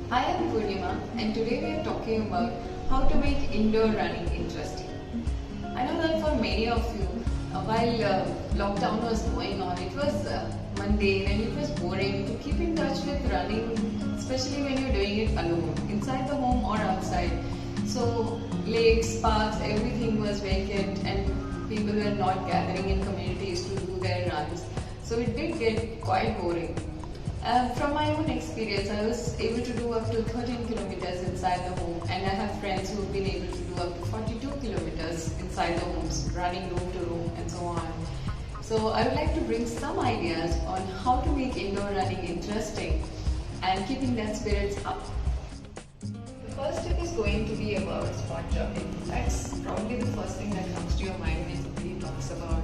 Hi, I'm Purnima, and today we are talking about how to make indoor running interesting. I know that for many of you, while lockdown was going on, it was mundane and it was boring to keep in touch with running, especially when you're doing it alone, inside the home or outside. So, lakes, parks, everything was vacant, and people were not gathering in communities to do their runs. So, it did get quite boring. From my own experience, I was able to do up to 13 kilometers inside the home, and I have friends who have been able to do up to 42 kilometers inside the homes, running room to room and so on. So I would like to bring some ideas on how to make indoor running interesting and keeping that spirits up. The first tip is going to be about spot jogging. That's probably the first thing that comes to your mind when somebody talks about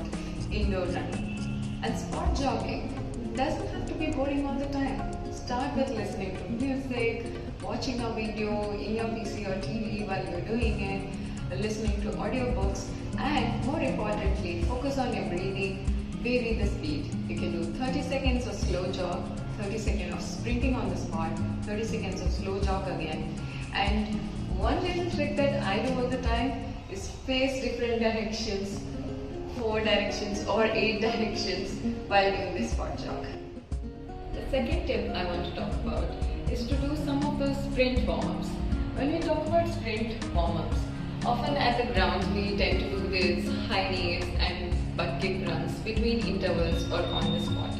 indoor running. And spot jogging doesn't have to be boring all the time. Start with listening to music, watching a video in your PC or TV while you're doing it, listening to audiobooks, and more importantly, focus on your breathing, vary the speed. You can do 30 seconds of slow jog, 30 seconds of sprinting on the spot, 30 seconds of slow jog again. And one little trick that I do all the time is face different directions, 4 directions or 8 directions while doing this spot jog. The second tip I want to talk about is to do some of those sprint warm-ups. When we talk about sprint warm-ups, often at the ground we tend to do these high knees and butt kick runs between intervals or on the spot.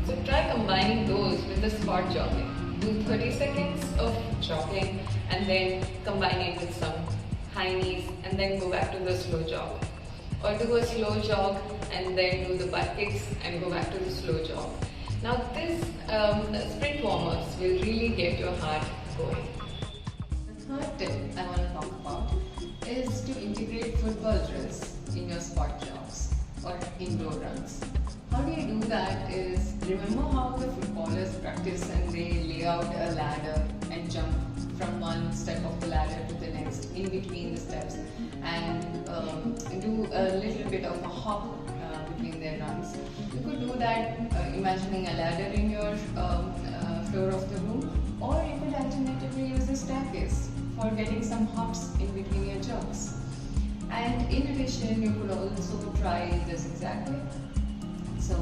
So try combining those with the spot jogging. Do 30 seconds of jogging and then combine it with some high knees and then go back to the slow jog. Or do a slow jog and then do the butt kicks and go back to the slow jog. Now this sprint warm-ups will really get your heart going. The third tip I want to talk about is to integrate football drills in your spot jogs or indoor runs. How do you do that is, remember how the footballers practice and they lay out a ladder and jump from one step of the ladder to the next in between the steps and do a little bit of a hop between their runs. You could do that imagining a ladder in your floor of the room, or you could alternatively use a staircase for getting some hops in between your jogs. And in addition, you could also try this exactly. So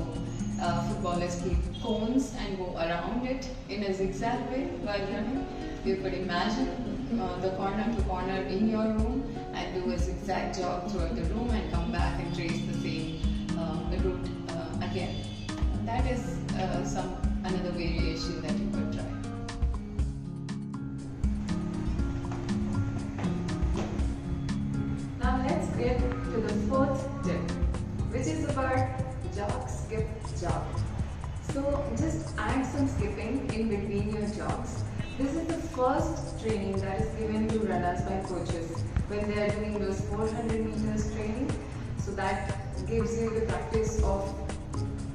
footballers keep cones and go around it in a zigzag way while running. You could imagine the corner to corner in your room and do a zigzag jog throughout the room and come back and trace the same route again. That is another variation that you could try. Now let's get to the fourth tip, which is about jog, skip, jog. So just add some skipping in between your jogs. This is the first training that is given to runners by coaches when they are doing those 400 meters training. So that gives you the practice of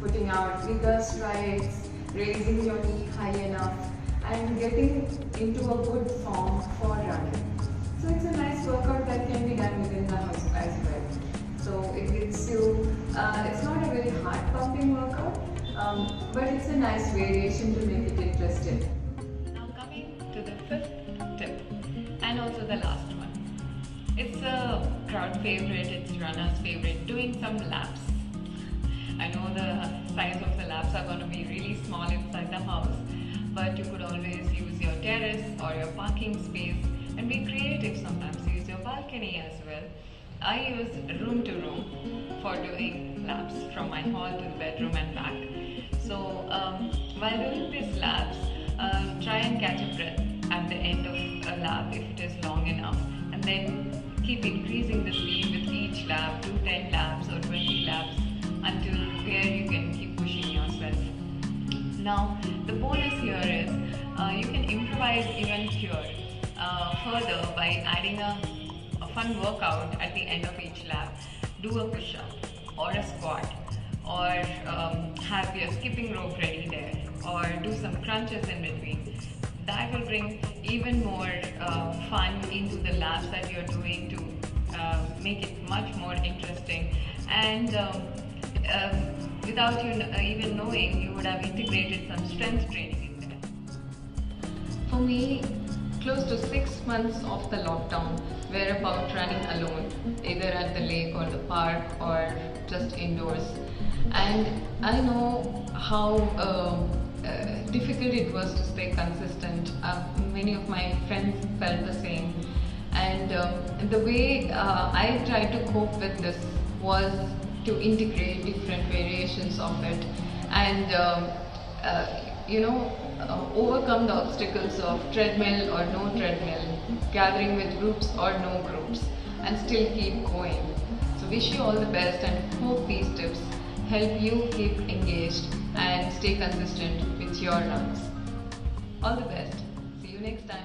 putting out bigger strides, raising your knee high enough, and getting into a good form for running. So it's a nice workout that can be done within the house as well. So it gives you, it's not a very heart pumping workout, but it's a nice variation to make it interesting. Now coming to the fifth tip, and also the last one. It's a crowd favorite, it's runner's favorite, doing some laps. I know the size of the laps are going to be really small inside the house, but you could always use your terrace or your parking space and be creative sometimes. Use your balcony as well. I use room to room for doing laps from my hall to the bedroom and back. So while doing these laps, try and catch a breath at the end of a lap if it is long enough, and then keep increasing the speed with each lap. Do 10 laps or 20 laps until where you can keep pushing yourself. Now the bonus here is you can improvise even here further by adding a fun workout at the end of each lap. Do a push-up or a squat, or have your skipping rope ready there, or do some crunches in between. That will bring even more fun into the laps that you're doing to make it much more interesting. And without you even knowing, you would have integrated some strength training in there. For me, close to 6 months of the lockdown were about running alone, either at the lake or the park or just indoors. And I know how difficult it was to stay consistent. Many of my friends felt the same. And the way I tried to cope with this was to integrate different variations of it and overcome the obstacles of treadmill or no treadmill, gathering with groups or no groups, and still keep going. So wish you all the best and hope these tips help you keep engaged and stay consistent with your runs. All the best. See you next time.